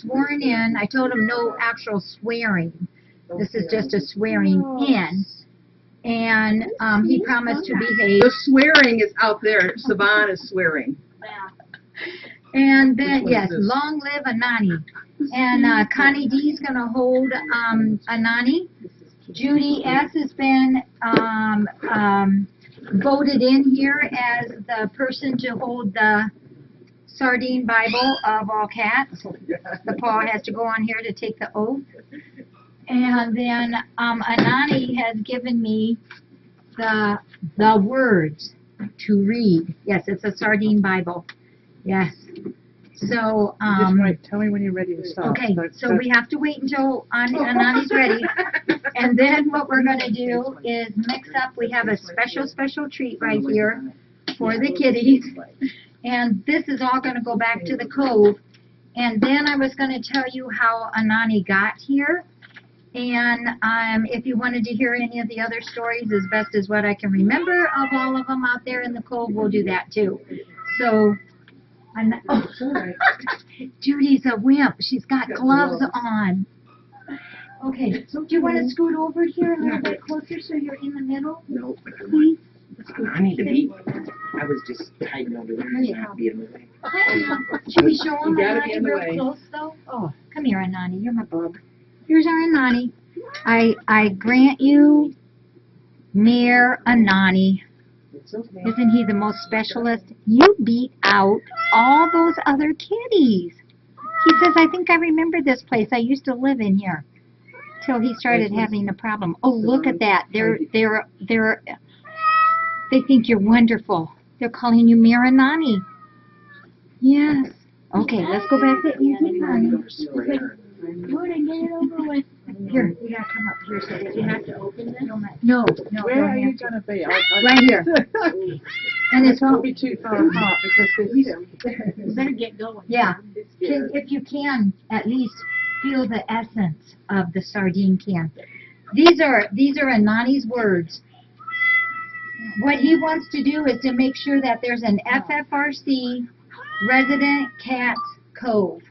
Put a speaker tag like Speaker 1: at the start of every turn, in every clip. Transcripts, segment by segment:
Speaker 1: sworn in. I told him no actual swearing. This is just a swearing in. And he promised to behave.
Speaker 2: The swearing is out there. Saban is swearing.
Speaker 1: And then, yes, long live Anony. And Connie D is going to hold Anony. Judy S. has been voted in here as the person to hold the Sardine Bible of all cats. The Paul has to go on here to take the oath. And then Anony has given me the words to read. Yes, it's a Sardine Bible. Yes. So,
Speaker 3: Just wait. Tell me when you're ready to stop.
Speaker 1: okay, so we have to wait until Anony's ready. And then what we're going to do is mix up. We have a special treat right here for the kitties. And this is all going to go back to the cove. And then I was going to tell you how Anony got here. And if you wanted to hear any of the other stories as best as what I can remember of all of them out there in the cove, we'll do that too. So, Judy's a wimp. She's got gloves on. Okay, so do you want to scoot over here a little bit closer so you're in the middle?
Speaker 4: No,
Speaker 1: Please?
Speaker 4: I need to be. I was just hiding over there. Not be in the way.
Speaker 1: Should we show them
Speaker 2: You gotta be
Speaker 1: Anony
Speaker 2: in the
Speaker 1: real
Speaker 2: way.
Speaker 1: close though? Oh, come here, Anony. You're my bub. Here's our Anony. I grant you, Mayor Anony.
Speaker 4: It's okay.
Speaker 1: Isn't he the most specialist? You beat out all those other kitties. He says, I think I remember this place. I used to live in here. Till he started having a problem. Oh, look at that. They think you're wonderful. They're calling you Mayor Anony. Yes. Okay, let's go back to easy, honey. Good, and get it over with. Here, you gotta come up here so that you have to open this. No,
Speaker 3: Where
Speaker 1: don't
Speaker 3: are you
Speaker 1: have to.
Speaker 3: going to be?
Speaker 1: Right here. And it's all,
Speaker 3: It'll be too far apart because
Speaker 1: you better get going. Yeah. If you can, at least feel the essence of the sardine can. These are Anony's words. What he wants to do is to make sure that there's an FFRC resident cats cove.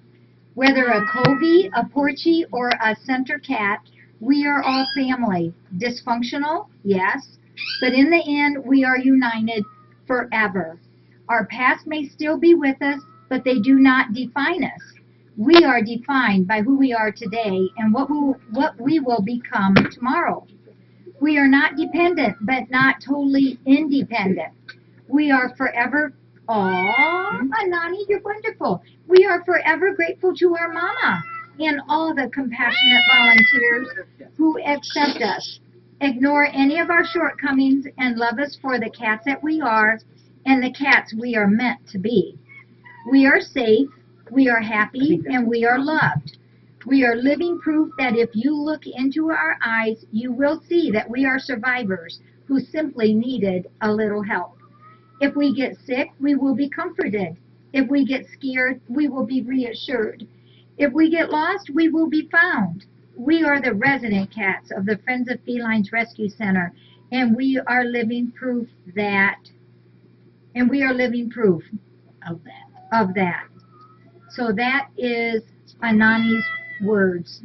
Speaker 1: Whether a covey, a porchie, or a center cat, we are all family. Dysfunctional? Yes. But in the end, we are united forever. Our past may still be with us, but they do not define us. We are defined by who we are today and what we will become tomorrow. We are not dependent, but not totally independent. We are forever. Aw, Anony, you're wonderful. We are forever grateful to our mama and all the compassionate volunteers who accept us, ignore any of our shortcomings, and love us for the cats that we are and the cats we are meant to be. We are safe, we are happy, and we are loved. We are living proof that if you look into our eyes, you will see that we are survivors who simply needed a little help. If we get sick, we will be comforted. If we get scared, we will be reassured. If we get lost, we will be found. We are the resident cats of the Friends of Felines Rescue Center, and we are living proof that, of that. So that is Anony's words.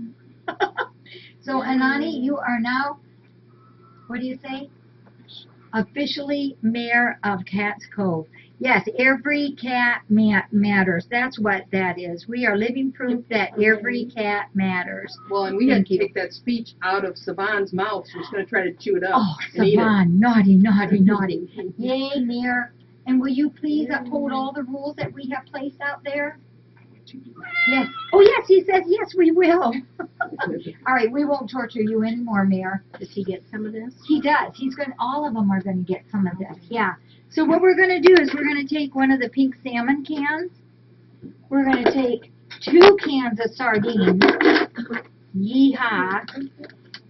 Speaker 1: So Anony, you are now, what do you say? Officially Mayor of Cats Cove. Yes, every cat matters. That's what that is. We are living proof that every cat matters.
Speaker 2: Well, and we had to take that speech out of Saban's mouth. She's going to try to chew it up.
Speaker 1: Oh,
Speaker 2: and eat it.
Speaker 1: Saban, naughty, naughty, naughty. Yay, Mayor. And will you please uphold all the rules that we have placed out there? Yes. Oh, yes, he says, yes, we will. All right, we won't torture you anymore, Mayor.
Speaker 5: Does he get some of this?
Speaker 1: He does. All of them are going to get some of this. Yeah. So what we're going to do is we're going to take one of the pink salmon cans. We're going to take 2 cans of sardines. Yeehaw.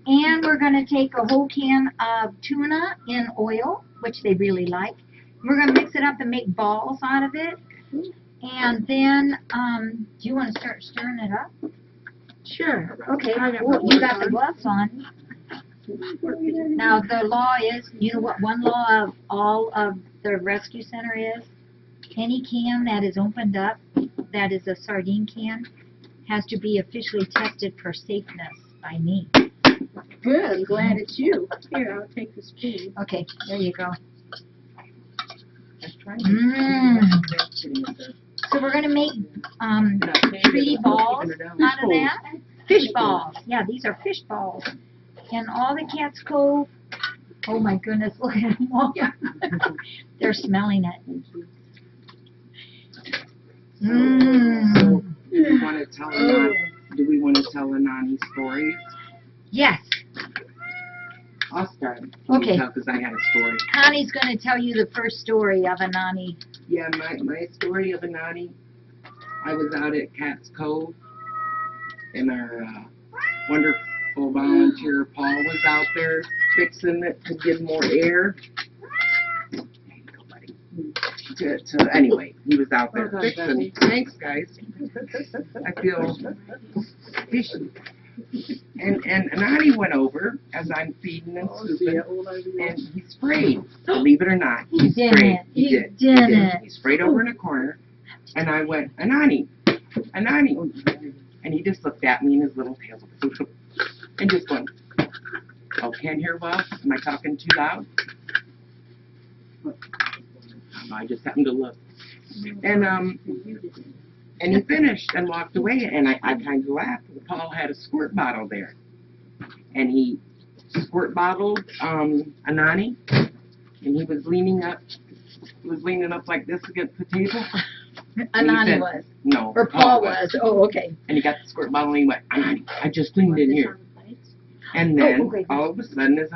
Speaker 1: And we're going to take a whole can of tuna in oil, which they really like. We're going to mix it up and make balls out of it. And then, do you want to start stirring it up?
Speaker 5: Sure.
Speaker 1: Okay. Well, you got the gloves on. Now, the law is, you know what one law of all of the rescue center is? Any can that is opened up, that is a sardine can, has to be officially tested for safeness by me.
Speaker 5: Good, I'm glad it's you. Here, I'll take the spoon.
Speaker 1: Okay, there you go.
Speaker 4: I'm trying
Speaker 1: Mm.
Speaker 4: to.
Speaker 1: So we're gonna make
Speaker 4: No,
Speaker 1: 3 balls
Speaker 4: Even it out.
Speaker 1: out of that. Fish balls. Yeah, these are fish balls. And all the Cat's Cove. Oh my goodness, look at them all. They're smelling it. Mmm.
Speaker 4: So, do we want to tell do we want to tell Anony's story?
Speaker 1: Yes,
Speaker 4: I'll start.
Speaker 1: Okay.
Speaker 4: Because I had a story.
Speaker 1: Connie's gonna tell you the first story of Anony.
Speaker 4: Yeah, my story of Anony, I was out at Cat's Cove, and our wonderful volunteer Paul was out there fixing it to give more air. There you go, buddy. Anyway, he was out there fixing. Thanks, guys. I feel fishy. And Anony went over as I'm feeding and scooping, and he sprayed. Believe it or not, he sprayed. He did.
Speaker 1: He didn't.
Speaker 4: He sprayed over in a corner, and I went, Anony, Anony, and he just looked at me in his little tail, and just went, oh, can't hear well? Am I talking too loud? I just happened to look, and he finished and walked away, and I kind of laughed. Paul had a squirt bottle there, and he squirt bottled Anony, and he was leaning up like this against the table.
Speaker 1: Anony was.
Speaker 4: No.
Speaker 1: Or Paul was. Oh, okay.
Speaker 4: And he got the squirt bottle, and he went, Anony, I just leaned in here. And then,
Speaker 1: okay.
Speaker 4: all of a sudden, as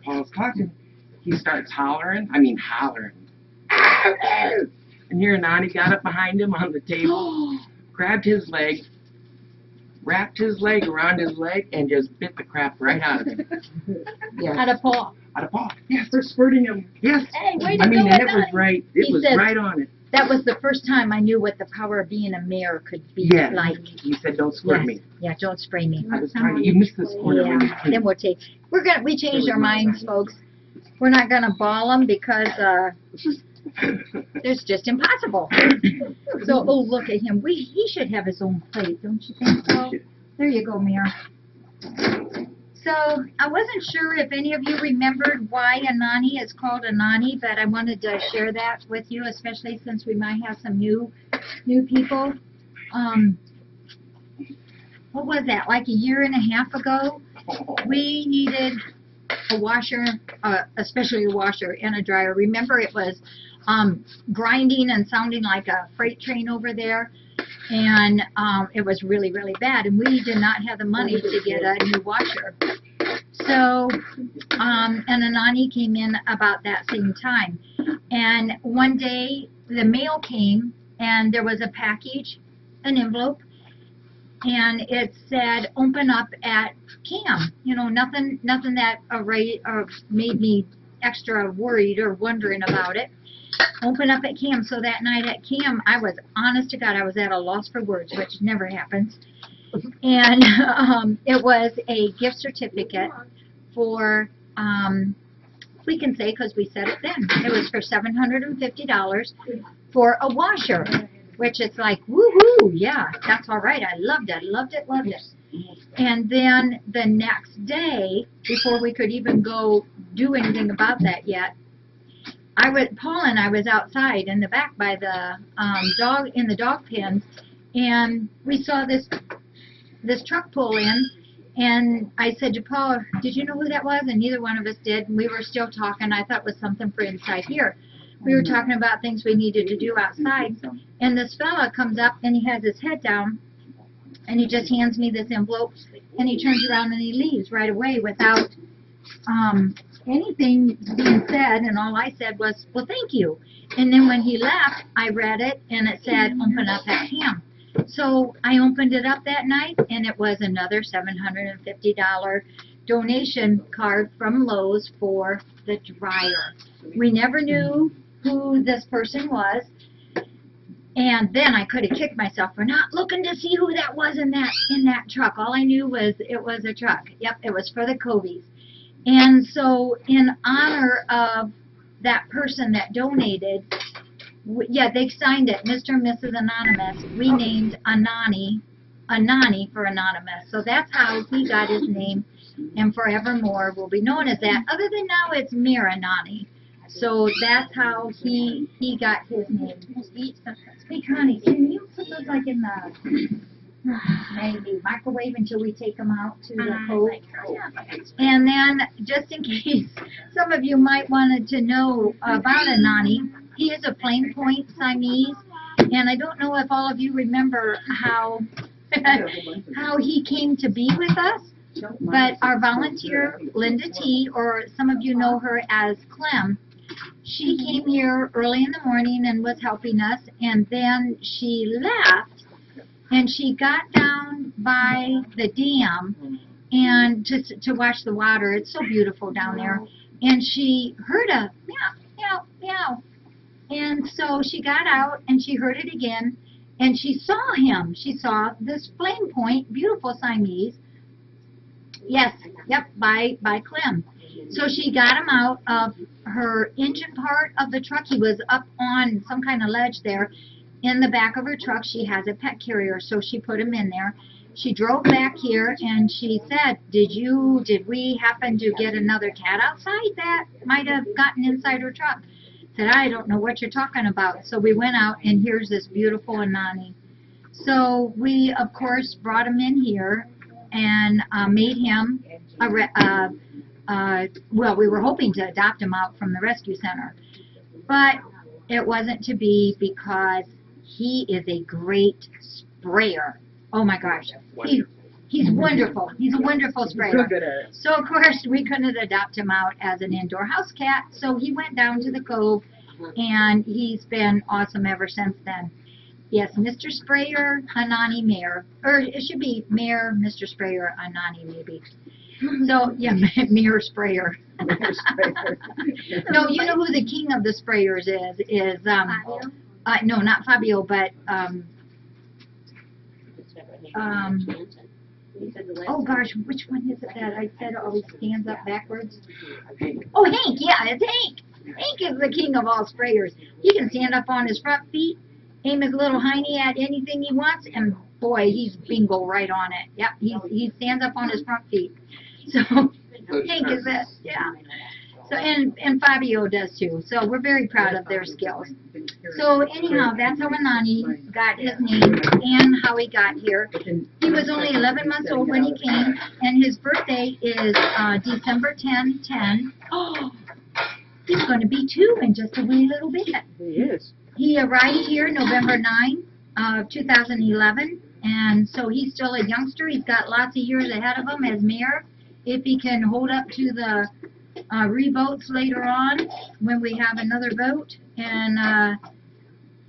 Speaker 4: Paul's talking, he starts hollering. And here Anony got up behind him on the table, grabbed his leg, wrapped his leg around his leg, and just bit the crap right out of him. Yes.
Speaker 1: Out of Paul.
Speaker 4: Out of Paul. Yes, for squirting him. Yes.
Speaker 1: Hey, way to
Speaker 4: I mean,
Speaker 1: go,
Speaker 4: and it was
Speaker 1: Anony.
Speaker 4: right.
Speaker 1: He
Speaker 4: It was
Speaker 1: said-
Speaker 4: right on it.
Speaker 1: That was the first time I knew what the power of being a mayor could be
Speaker 4: Yeah.
Speaker 1: like.
Speaker 4: He said, "Don't squirt
Speaker 1: Yes.
Speaker 4: me."
Speaker 1: Yeah, don't spray me.
Speaker 4: I was trying to. You missed this corner. when you
Speaker 1: Yeah,
Speaker 4: came.
Speaker 1: then we changed our minds, folks. We're not gonna ball them because, it's just impossible. So, oh, look at him. He should have his own plate, don't you think so? There you go, Mayor. So, I wasn't sure if any of you remembered why Anony is called Anony, but I wanted to share that with you, especially since we might have some new people. What was that, like a year and a half ago? We needed a washer, especially a washer and a dryer. Remember, it was grinding and sounding like a freight train over there, and it was really, really bad, and we did not have the money to get a new washer. So, and Anony came in about that same time, and one day the mail came, and there was a package, an envelope, and it said, open up at CAM. You know, nothing that made me extra worried or wondering about it. Open up at CAM. So that night at CAM, I was, honest to God, I was at a loss for words, which never happens. And it was a gift certificate for, we can say, because we said it then, it was for $750 for a washer. Which it's like, woohoo, yeah, that's all right. I loved it. And then the next day, before we could even go do anything about that yet, Paul and I was outside in the back by the dog pen, and we saw this truck pull in, and I said to Paul, did you know who that was? And neither one of us did, and we were still talking. I thought it was something for inside here. We were talking about things we needed to do outside, and this fella comes up, and he has his head down, and he just hands me this envelope, and he turns around and he leaves right away without anything being said, and all I said was, well, thank you. And then when he left, I read it, and it said, open up at CAM. So I opened it up that night, and it was another $750 donation card from Lowe's for the dryer. We never knew who this person was, and then I could have kicked myself for not looking to see who that was in that truck. All I knew was it was a truck. Yep, it was for the Coveys. And so in honor of that person that donated, yeah, they signed it, Mr. and Mrs. Anonymous. We named Anony Anony for anonymous. So that's how he got his name, and forevermore will be known as that. Other than now, it's Mayor Anony. So that's how he got his name. Hey, Connie, can you put those like in the maybe microwave until we take them out to the cove? And then, just in case some of you might wanted to know about Anony, he is a plain point Siamese, and I don't know if all of you remember how how he came to be with us, but our volunteer, Linda T., or some of you know her as Clem, she came here early in the morning and was helping us, and then she left, and she got down by the dam and to watch the water. It's so beautiful down there. And she heard a meow, meow, meow. And so she got out and she heard it again, and she saw him. She saw this flame point, beautiful Siamese. Yes, yep, by Clem. So she got him out of her engine part of the truck. He was up on some kind of ledge there. In the back of her truck, she has a pet carrier, so she put him in there. She drove back here, and she said, did we happen to get another cat outside that might have gotten inside her truck? Said, I don't know what you're talking about. So we went out, and here's this beautiful Anony. So we, of course, brought him in here and made him well, we were hoping to adopt him out from the rescue center, but it wasn't to be because he is a great sprayer. Oh my gosh, he's wonderful. He's a wonderful sprayer. So of course we couldn't adopt him out as an indoor house cat, so he went down to the cove, and he's been awesome ever since then. Yes, Mr. Sprayer, Anony Mayor, or it should be Mayor, Mr. Sprayer, Anony maybe. So, yeah, Mayor Sprayer. No, you know who the king of the sprayers is, no, not Fabio, but, oh gosh, which one is it that I said always stands up backwards? Oh, Hank, yeah, it's Hank. Hank is the king of all sprayers. He can stand up on his front feet, aim his little hiney at anything he wants, and boy, he's bingo right on it. Yep, he stands up on his front feet. So Hank is it, yeah. So and Fabio does too. So we're very proud of their skills. So anyhow, that's how Anony got his name and how he got here. He was only 11 months old when he came, and his birthday is December 10/10. Oh, he's going to be 2 in just a wee little bit.
Speaker 3: He is.
Speaker 1: He arrived here November 9, 2011, and so he's still a youngster. He's got lots of years ahead of him as mayor, if he can hold up to the re-votes later on when we have another vote. And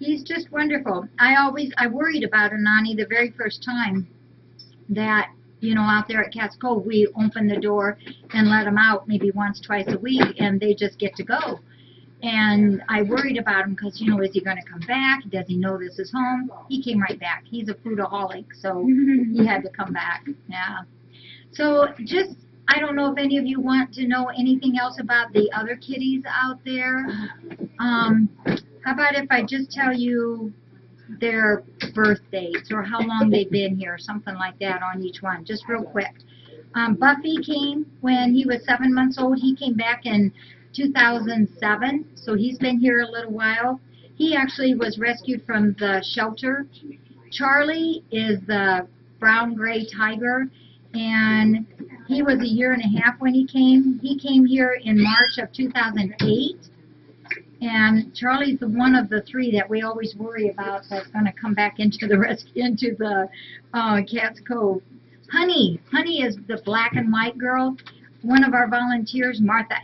Speaker 1: he's just wonderful. I worried about Anony the very first time that, you know, out there at Cats Cove, we open the door and let them out maybe once, twice a week, and they just get to go. And I worried about him because, you know, is he going to come back? Does he know this is home? He came right back. He's a foodaholic, so he had to come back. Yeah. So just, I don't know if any of you want to know anything else about the other kitties out there. How about if I just tell you their birth dates or how long they've been here, something like that on each one, just real quick. Buffy came when he was 7 months old. He came back in 2007, so he's been here a little while. He actually was rescued from the shelter. Charlie is the brown-gray tiger, and he was 1.5 years when he came. He came here in March of 2008, and Charlie's one of the 3 that we always worry about that's going to come back into the Cats Cove. Honey is the black and white girl. One of our volunteers, Martha,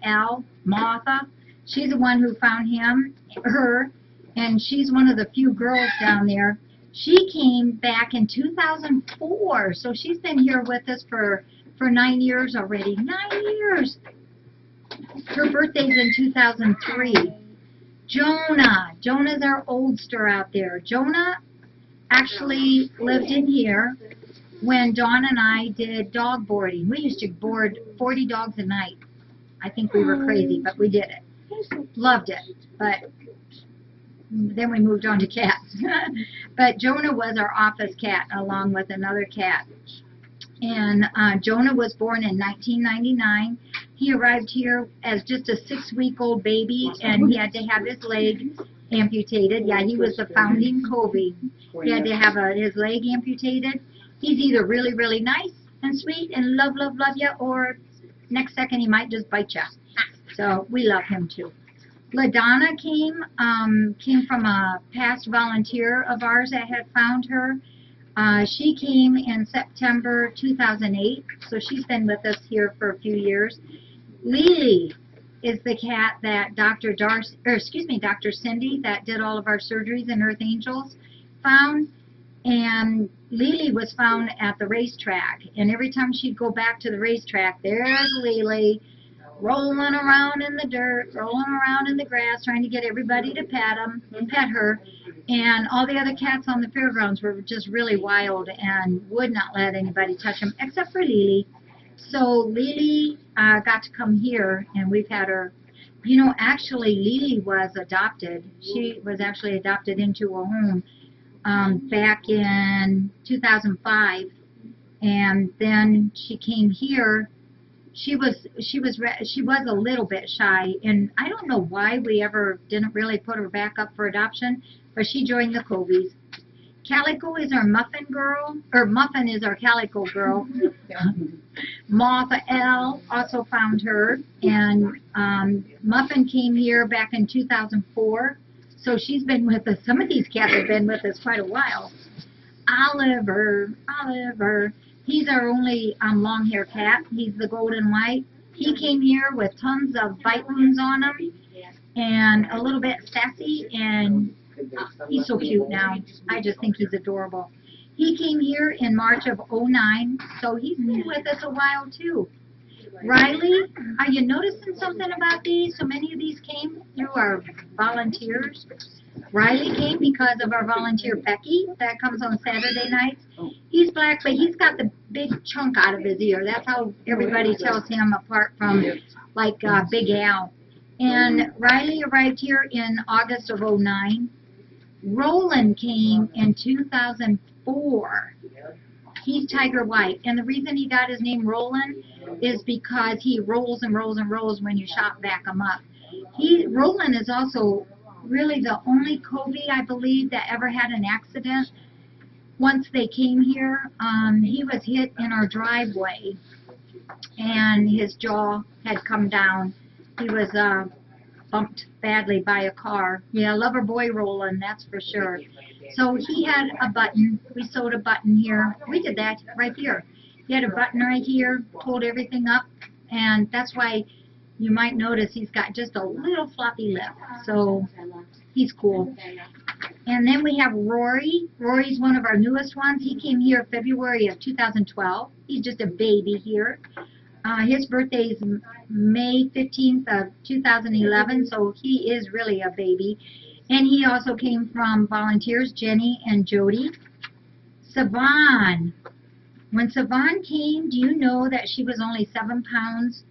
Speaker 1: she's the one who found her, and she's one of the few girls down there. She came back in 2004, so she's been here with us for 9 years already. 9 years! Her birthday's in 2003. Jonah's our oldster out there. Jonah actually lived in here when Dawn and I did dog boarding. We used to board 40 dogs a night. I think we were crazy, but we did it. Loved it. But then we moved on to cats. But Jonah was our office cat along with another cat. And Jonah was born in 1999. He arrived here as just a 6-week-old baby, and he had to have his leg amputated. Yeah, he was the founding Covey. He had to have his leg amputated. He's either really, really nice and sweet and love you, or next second he might just bite you. So we love him too. LaDonna came from a past volunteer of ours that had found her. She came in September 2008, so she's been with us here for a few years. Lily is the cat that Dr. Cindy, that did all of our surgeries in Earth Angels, found. And Lily was found at the racetrack. And every time she'd go back to the racetrack, there's Lily rolling around in the dirt, rolling around in the grass, trying to get everybody to pet her. And all the other cats on the fairgrounds were just really wild and would not let anybody touch them, except for Lily. So Lily got to come here, and we've had her. You know, actually, Lily was adopted. She was actually adopted into a home back in 2005, and then she came here. She was a little bit shy, and I don't know why we ever didn't really put her back up for adoption, but she joined the Coveys. Calico is our Muffin girl, or Muffin is our Calico girl. Martha L. also found her, and Muffin came here back in 2004, so she's been with us. Some of these cats have been with us quite a while. Oliver, he's our only long-hair cat. He's the golden white. He came here with tons of bite wounds on him and a little bit sassy, and he's so cute now. I just think he's adorable. He came here in March of '09, so he's been with us a while too. Riley, are you noticing something about these? So many of these came through our volunteers. Riley came because of our volunteer Becky that comes on Saturday nights. He's black, but he's got the big chunk out of his ear. That's how everybody tells him apart from like Big Al. And Riley arrived here in August of '09. Roland came in 2004. He's tiger white, and the reason he got his name Roland is because he rolls and rolls and rolls when you shop back him up. Roland is also really the only Covey, I believe, that ever had an accident. Once they came here, he was hit in our driveway, and his jaw had come down. He was bumped badly by a car. Yeah, lover boy Roland, that's for sure. So he had a button. We sewed a button here. We did that right here. He had a button right here, pulled everything up, and that's why you might notice he's got just a little floppy lip. So he's cool. And then we have Rory. Rory's one of our newest ones. He came here February of 2012. He's just a baby here. His birthday is May 15th of 2011, so he is really a baby. And he also came from volunteers, Jenny and Jody. Savon. When Savon came, do you know that she was only 7 pounds,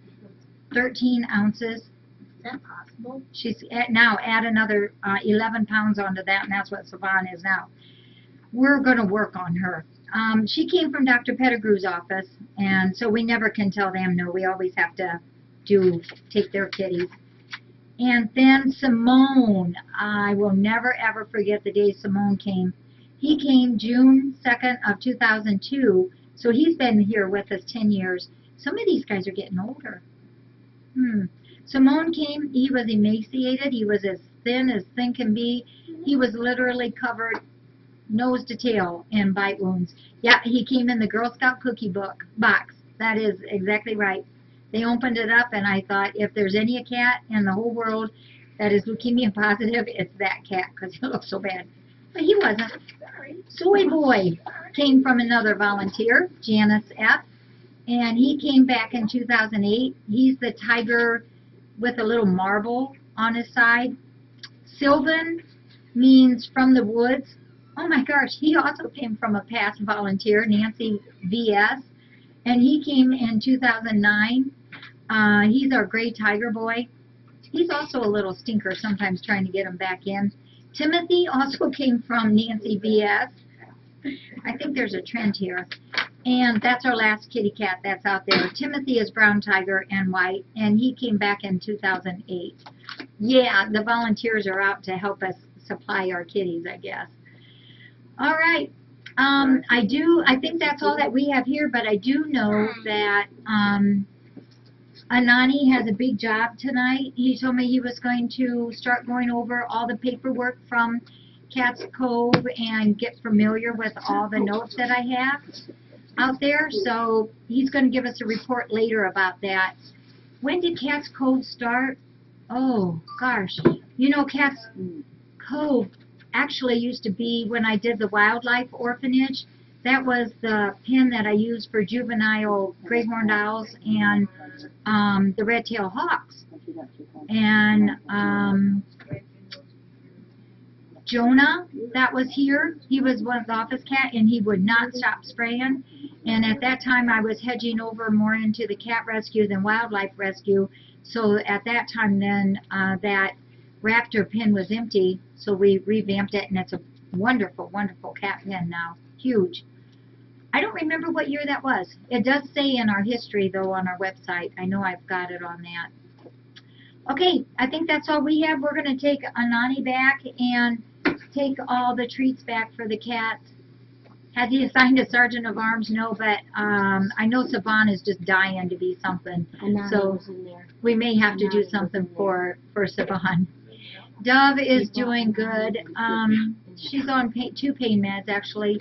Speaker 1: 13 ounces?
Speaker 5: Is that possible?
Speaker 1: She's now add another 11 pounds onto that, and that's what Savon is now. We're going to work on her. She came from Dr. Pettigrew's office, and so we never can tell them no. We always have to take their kitties. And then Simone. I will never, ever forget the day Simone came. He came June 2nd of 2002, so he's been here with us 10 years. Some of these guys are getting older. Simone came. He was emaciated. He was as thin can be. He was literally covered nose to tail in bite wounds. Yeah, he came in the Girl Scout cookie box. That is exactly right. They opened it up, and I thought, if there's any cat in the whole world that is leukemia positive, it's that cat, because he looks so bad. But he wasn't. Soy Boy came from another volunteer, Janice F., and he came back in 2008. He's the tiger with a little marble on his side. Sylvan means from the woods. Oh my gosh, he also came from a past volunteer, Nancy V.S., and he came in 2009. He's our gray tiger boy. He's also a little stinker sometimes trying to get him back in. Timothy also came from Nancy VS. I think there's a trend here. And that's our last kitty cat that's out there. Timothy is brown tiger and white, and he came back in 2008. Yeah, the volunteers are out to help us supply our kitties, I guess. All right. I think that's all that we have here, but I do know that Anony has a big job tonight. He told me he was going to start going over all the paperwork from Cat's Cove and get familiar with all the notes that I have out there. So he's going to give us a report later about that. When did Cat's Cove start? Oh, gosh. You know, Cat's Cove actually used to be when I did the wildlife orphanage. That was the pen that I used for juvenile gray horned owls and the red-tailed hawks. And Jonah, that was here. He was one of the office cat, and he would not stop spraying. And at that time, I was hedging over more into the cat rescue than wildlife rescue. So at that time, then that Raptor pen was empty, so we revamped it, and it's a wonderful, wonderful cat pen now. Huge. I don't remember what year that was. It does say in our history, though, on our website. I know I've got it on that. Okay, I think that's all we have. We're going to take Anony back and take all the treats back for the cats. Has he assigned a sergeant of arms? No, but I know Savan is just dying to be something. So we may have to do something for Savan. Dove is doing good. She's on 2 pain meds, actually,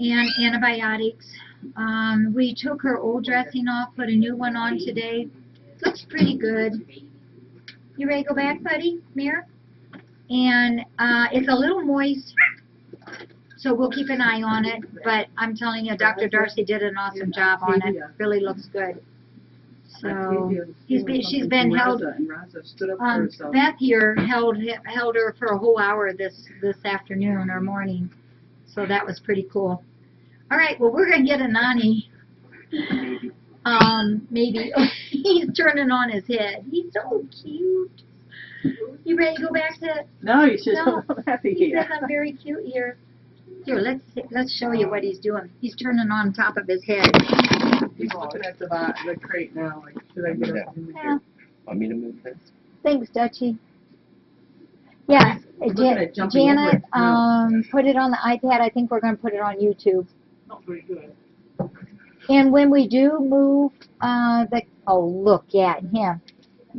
Speaker 1: and antibiotics. We took her old dressing off, put a new one on today. Looks pretty good. You ready to go back, buddy? Mirror? And it's a little moist, so we'll keep an eye on it. But I'm telling you, Dr. Darcy did an awesome job on it. Really looks good. So she's been held. Beth here held her for a whole hour this afternoon or morning, so that was pretty cool. All right, well, we're gonna get Anony. Maybe. He's turning on his head. He's so cute. You ready to go back to?
Speaker 3: No, you should.
Speaker 1: No.
Speaker 3: I'm happy
Speaker 1: He
Speaker 3: here.
Speaker 1: says I'm very cute here. Here, let's show you what he's doing. He's turning on top of his head.
Speaker 3: He's looking at the crate now. Like, should I get up in the
Speaker 1: Yeah.
Speaker 4: Want me to move this?
Speaker 1: Thanks, Dutchie. Yeah, Janet, put it on the iPad. I think we're going to put it on YouTube.
Speaker 3: Not very good.
Speaker 1: And when we do move, oh, look at him.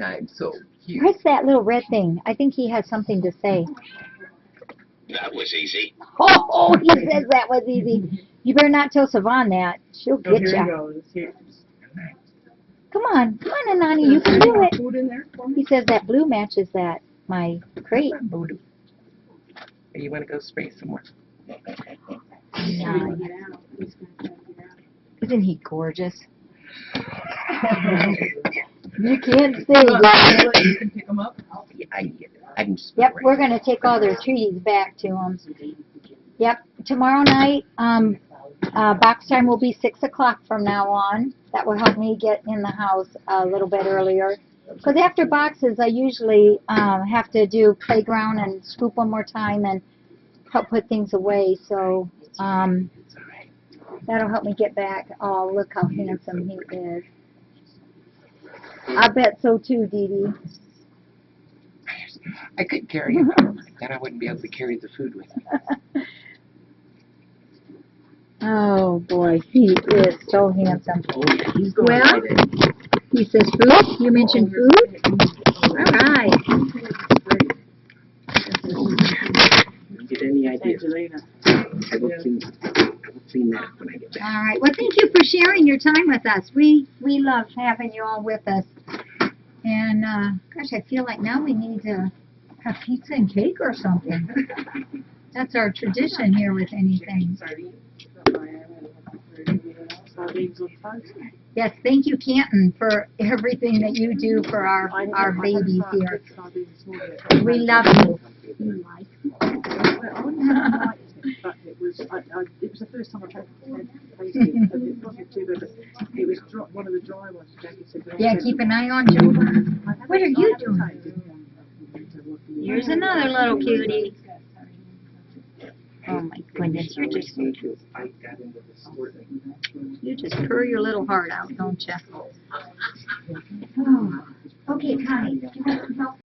Speaker 4: I'm so cute.
Speaker 1: Press that little red thing. I think he has something to say.
Speaker 6: That was easy.
Speaker 1: Oh, he says that was easy. You better not tell Savan that. She'll
Speaker 3: Oh,
Speaker 1: get
Speaker 3: here
Speaker 1: ya.
Speaker 3: he goes. Here.
Speaker 1: Come on, Anony, you can do it.
Speaker 3: Food in there for me?
Speaker 1: He says that blue matches my crate.
Speaker 4: You want to go spray some more?
Speaker 1: Nice. Isn't he gorgeous? You can't say that.
Speaker 3: You can pick them up.
Speaker 4: Yeah, I can just.
Speaker 1: Yep, we're going to take all their treaties back to them. Yep, tomorrow night, box time will be 6 o'clock from now on. That will help me get in the house a little bit earlier. Because after boxes, I usually have to do playground and scoop one more time and help put things away. So that'll help me get back. Oh, look how handsome he is. I bet so too, Dee Dee.
Speaker 4: I could carry him, then I wouldn't be able to carry the food with me.
Speaker 1: Oh boy, he is so handsome.
Speaker 4: Oh, yeah, he's going
Speaker 1: Well,
Speaker 4: right in.
Speaker 1: he says food. You mentioned food. All right.
Speaker 4: Get any ideas?
Speaker 3: Angelina.
Speaker 4: I will clean that up when I get back.
Speaker 1: All right. Well, thank you for sharing your time with us. We love having you all with us. And gosh, I feel like now we need to have pizza and cake or something. That's our tradition here with anything.
Speaker 3: Sardines on toast.
Speaker 1: Yes, thank you, Canton, for everything that you do for our babies here. We love you.
Speaker 3: But it was the first time I've had tasted it. It wasn't too good. It was one of the dry ones. Jackie said.
Speaker 1: Yeah, keep an eye on Joe. What are you doing?
Speaker 3: Yeah,
Speaker 1: Here's another little cutie. Oh my goodness, you just purr your little heart out, don't you? Oh. Okay, Connie, you want some help?